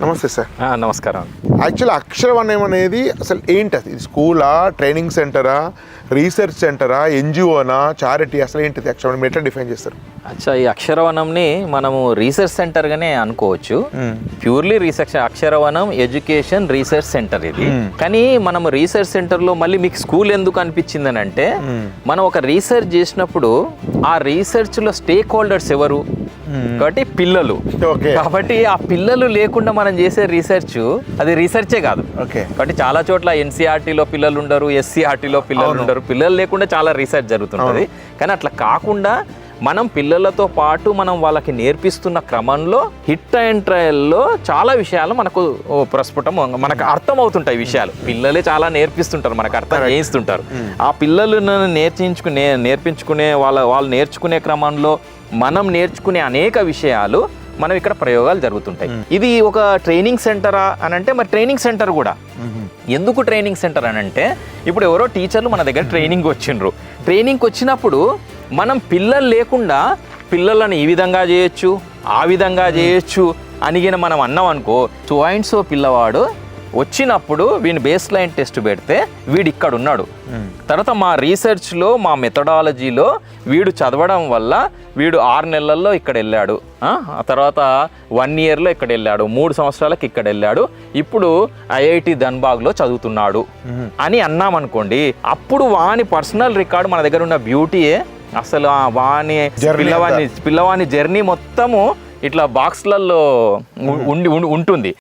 నమస్తే సార్. నమస్కారం. యాక్చువల్ అక్షరవనం అనేది అసలు ఏంటి? అది స్కూలా, ట్రైనింగ్ సెంటరా, రీసెర్చ్ సెంటరా, ఎన్జిఓనా, చారిటీ? అసలు ఏంటిది అక్షరవనం? ఎట్లా డిఫైన్ చేస్తారు? అచ్చా, ఈ అక్షరవనంని మనము రీసెర్చ్ సెంటర్గానే అనుకోవచ్చు. Purely research. Aksharavanam education research centre ఇది. కానీ మనం రీసెర్చ్ సెంటర్లో మళ్ళీ మీకు స్కూల్ ఎందుకు అనిపించిందని అంటే, మనం ఒక రీసెర్చ్ చేసినప్పుడు ఆ రీసెర్చ్లో స్టేక్ హోల్డర్స్ ఎవరు? కాబట్టి పిల్లలు. కాబట్టి ఆ పిల్లలు లేకుండా మనం చేసే రీసెర్చ్ అది రీసెర్చే కాదు. కాబట్టి చాలా చోట్ల ఎన్సీఆర్టీలో పిల్లలు ఉండరు, ఎస్సీఆర్టీలో పిల్లలు ఉండరు. పిల్లలు లేకుండా చాలా రీసెర్చ్ జరుగుతుంటుంది. కానీ అట్లా కాకుండా మనం పిల్లలతో పాటు మనం వాళ్ళకి నేర్పిస్తున్న క్రమంలో హిట్ అండ్ ట్రయల్లో చాలా విషయాలు మనకు ప్రస్ఫుటం మనకు అర్థం అవుతుంటాయి. విషయాలు పిల్లలే చాలా నేర్పిస్తుంటారు, మనకు అర్థం చేయిస్తుంటారు. ఆ పిల్లలను నేర్పించుకునే వాళ్ళు నేర్చుకునే క్రమంలో మనం నేర్చుకునే అనేక విషయాలు మనం ఇక్కడ ప్రయోగాలు జరుగుతుంటాయి. ఇది ఒక ట్రైనింగ్ సెంటరా అని అంటే, మరి ట్రైనింగ్ సెంటర్ కూడా. ఎందుకు ట్రైనింగ్ సెంటర్ అని అంటే, ఇప్పుడు ఎవరో టీచర్లు మన దగ్గర ట్రైనింగ్ వచ్చిండ్రు. ట్రైనింగ్కి వచ్చినప్పుడు మనం పిల్లలు లేకుండా పిల్లలను ఈ విధంగా చేయొచ్చు, ఆ విధంగా చేయొచ్చు అని మనం అన్నాం అనుకో, సో పిల్లవాడు వచ్చినప్పుడు వీని బేస్ లైన్ టెస్ట్ పెడితే వీడు ఇక్కడ ఉన్నాడు. తర్వాత మా రీసెర్చ్లో, మా మెథడాలజీలో వీడు చదవడం వల్ల వీడు 6 నెలల్లో ఇక్కడ వెళ్ళాడు, ఆ తర్వాత 1 ఇయర్లో ఇక్కడ వెళ్ళాడు, 3 సంవత్సరాలకు ఇక్కడ వెళ్ళాడు, ఇప్పుడు ఐఐటి ధన్బాద్లో చదువుతున్నాడు అని అన్నామనుకోండి. అప్పుడు వాని పర్సనల్ రికార్డు మన దగ్గర ఉన్న బ్యూటీయే. అసలు వాని పిల్లవాని జర్నీ మొత్తము ఇట్లా బాక్స్లలో ఉంటుంది.